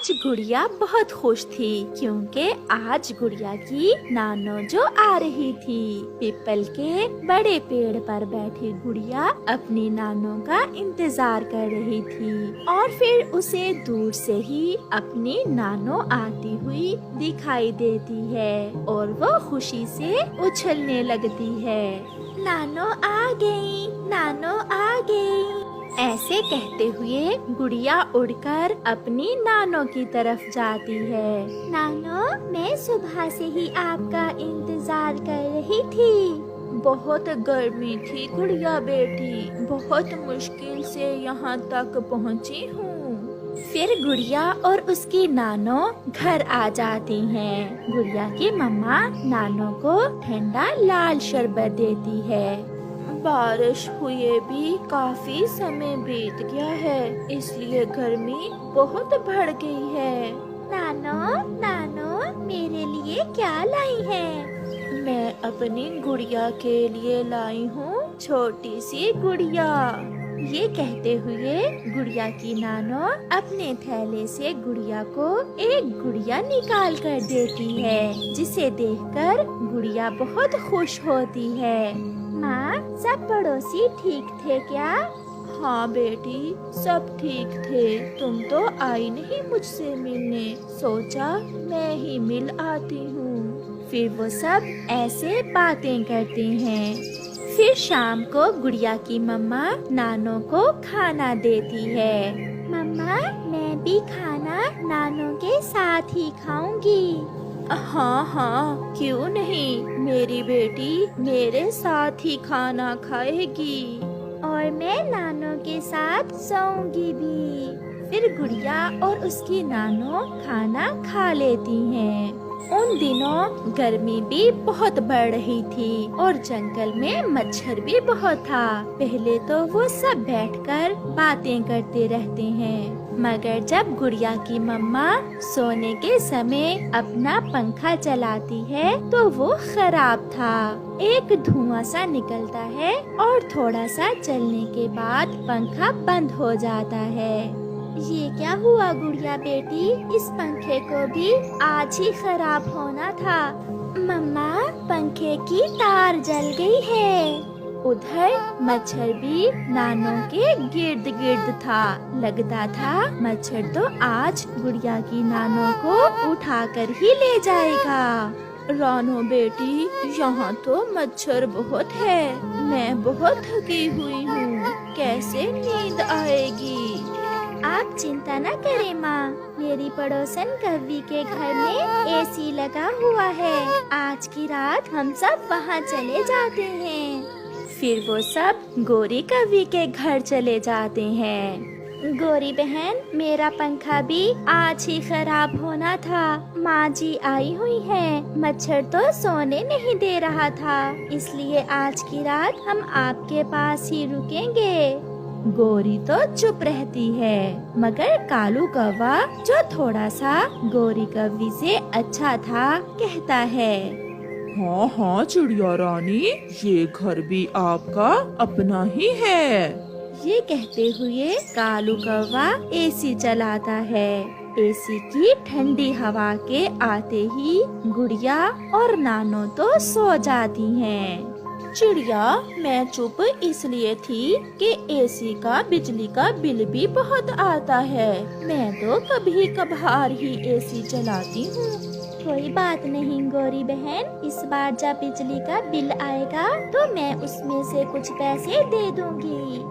آج گڑیا بہت خوش تھی کیونکہ آج گڑیا کی نانو جو آ رہی تھی۔ پیپل کے بڑے پیڑ پر بیٹھی گڑیا اپنی نانو کا انتظار کر رہی تھی اور پھر اسے دور سے ہی اپنی نانو آتی ہوئی دکھائی دیتی ہے اور وہ خوشی سے اچھلنے لگتی ہے۔ نانو آ گئی، نانو آ گئی، ایسے کہتے ہوئے گڑیا اڑ کر اپنی نانو کی طرف جاتی ہے۔ نانو، میں صبح سے ہی آپ کا انتظار کر رہی تھی۔ بہت گرمی تھی گڑیا بیٹی، بہت مشکل سے یہاں تک پہنچی ہوں۔ پھر گڑیا اور اس کی نانو گھر آ جاتی ہیں۔ گڑیا کی مما نانو کو ٹھنڈا لال شربت دیتی ہے۔ بارش ہوئے بھی کافی سمے بیت گیا ہے، اس لیے گرمی بہت بڑھ گئی ہے۔ نانو، نانو، میرے لیے کیا لائی ہے؟ میں اپنی گڑیا کے لیے لائی ہوں چھوٹی سی گڑیا۔ یہ کہتے ہوئے گڑیا کی نانو اپنے تھیلے سے گڑیا کو ایک گڑیا نکال کر دیتی ہے، جسے دیکھ کر گڑیا بہت خوش ہوتی ہے۔ ماں، سب پڑوسی ٹھیک تھے کیا؟ ہاں بیٹی، سب ٹھیک تھے، تم تو آئی نہیں مجھ سے ملنے، سوچا میں ہی مل آتی ہوں۔ پھر وہ سب ایسے باتیں کرتے ہیں۔ پھر شام کو گڑیا کی مما نانو کو کھانا دیتی ہے۔ مما، میں بھی کھانا نانو کے ساتھ ہی کھاؤں گی۔ ہاں ہاں، کیوں نہیں، میری بیٹی میرے ساتھ ہی کھانا کھائے گی اور میں نانو کے ساتھ سوؤں گی بھی۔ پھر گڑیا اور اس کی نانو کھانا کھا لیتی ہیں۔ ان دنوں گرمی بھی بہت بڑھ رہی تھی اور جنگل میں مچھر بھی بہت تھا۔ پہلے تو وہ سب بیٹھ کر باتیں کرتے رہتے ہیں، مگر جب گڑیا کی مما سونے کے سمے اپنا پنکھا چلاتی ہے تو وہ خراب تھا۔ ایک دھواں سا نکلتا ہے اور تھوڑا سا چلنے کے بعد پنکھا بند ہو جاتا ہے۔ یہ کیا ہوا گڑیا بیٹی؟ اس پنکھے کو بھی آج ہی خراب ہونا تھا۔ مما، پنکھے کی تار جل گئی ہے۔ ادھر مچھر بھی نانو کے گرد گرد تھا، لگتا تھا مچھر تو آج گڑیا کی نانو کو اٹھا کر ہی لے جائے گا۔ رانو بیٹی، یہاں تو مچھر بہت ہے، میں بہت تھکی ہوئی ہوں، کیسے نیند آئے گی؟ آپ چنتا نہ کریں ماں، میری پڑوسن کوی کے گھر میں اے سی لگا ہوا ہے، آج کی رات ہم سب وہاں چلے جاتے ہیں۔ پھر وہ سب گوری کوی کے گھر چلے جاتے ہیں۔ گوری بہن، میرا پنکھا بھی آج ہی خراب ہونا تھا، ماں جی آئی ہوئی ہے، مچھر تو سونے نہیں دے رہا تھا، اس لیے آج کی رات ہم آپ کے پاس ہی رکیں گے۔ گوری تو چپ رہتی ہے، مگر کالو کوا جو تھوڑا سا گوری کوی سے اچھا تھا کہتا ہے، ہاں ہاں چڑیا رانی، یہ گھر بھی آپ کا اپنا ہی ہے۔ یہ کہتے ہوئے کالو کوا اے سی چلاتا ہے۔ اے سی کی ٹھنڈی ہوا کے آتے ہی گڑیا اور نانو تو سو جاتی ہیں۔ چڑیا، میں چپ اس لیے تھی کہ اے سی کا بجلی کا بل بھی بہت آتا ہے، میں تو کبھی کبھار ہی اے سی چلاتی ہوں۔ کوئی بات نہیں گوری بہن، اس بار جب بجلی کا بل آئے گا تو میں اس میں سے کچھ پیسے دے دوں گی۔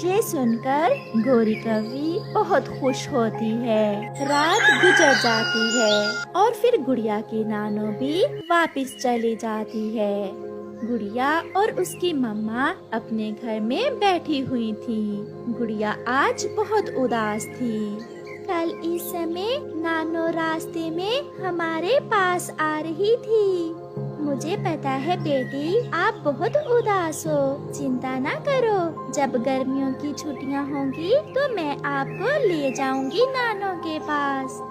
یہ سن کر گوری کوی بہت خوش ہوتی ہے۔ رات گزر جاتی ہے اور پھر گڑیا کی نانو بھی واپس چلی جاتی ہے۔ گڑیا اور اس کی مما اپنے گھر میں بیٹھی ہوئی تھی۔ گڑیا آج بہت اداس تھی۔ کل اس سمے نانو راستے میں ہمارے پاس آ رہی تھی۔ مجھے پتا ہے بیٹی، آپ بہت اداس ہو، چنتا نہ کرو، جب گرمیوں کی چھٹیاں ہوں گی تو میں آپ کو لے جاؤں گی نانو کے پاس۔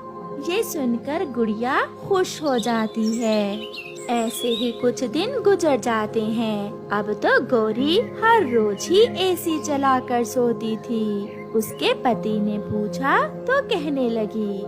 یہ سن کر گڑیا خوش ہو جاتی ہے۔ ایسے ہی کچھ دن گزر جاتے ہیں۔ اب تو گوری ہر روز ہی اے سی چلا کر سوتی تھی۔ اس کے پتی نے پوچھا تو کہنے لگی،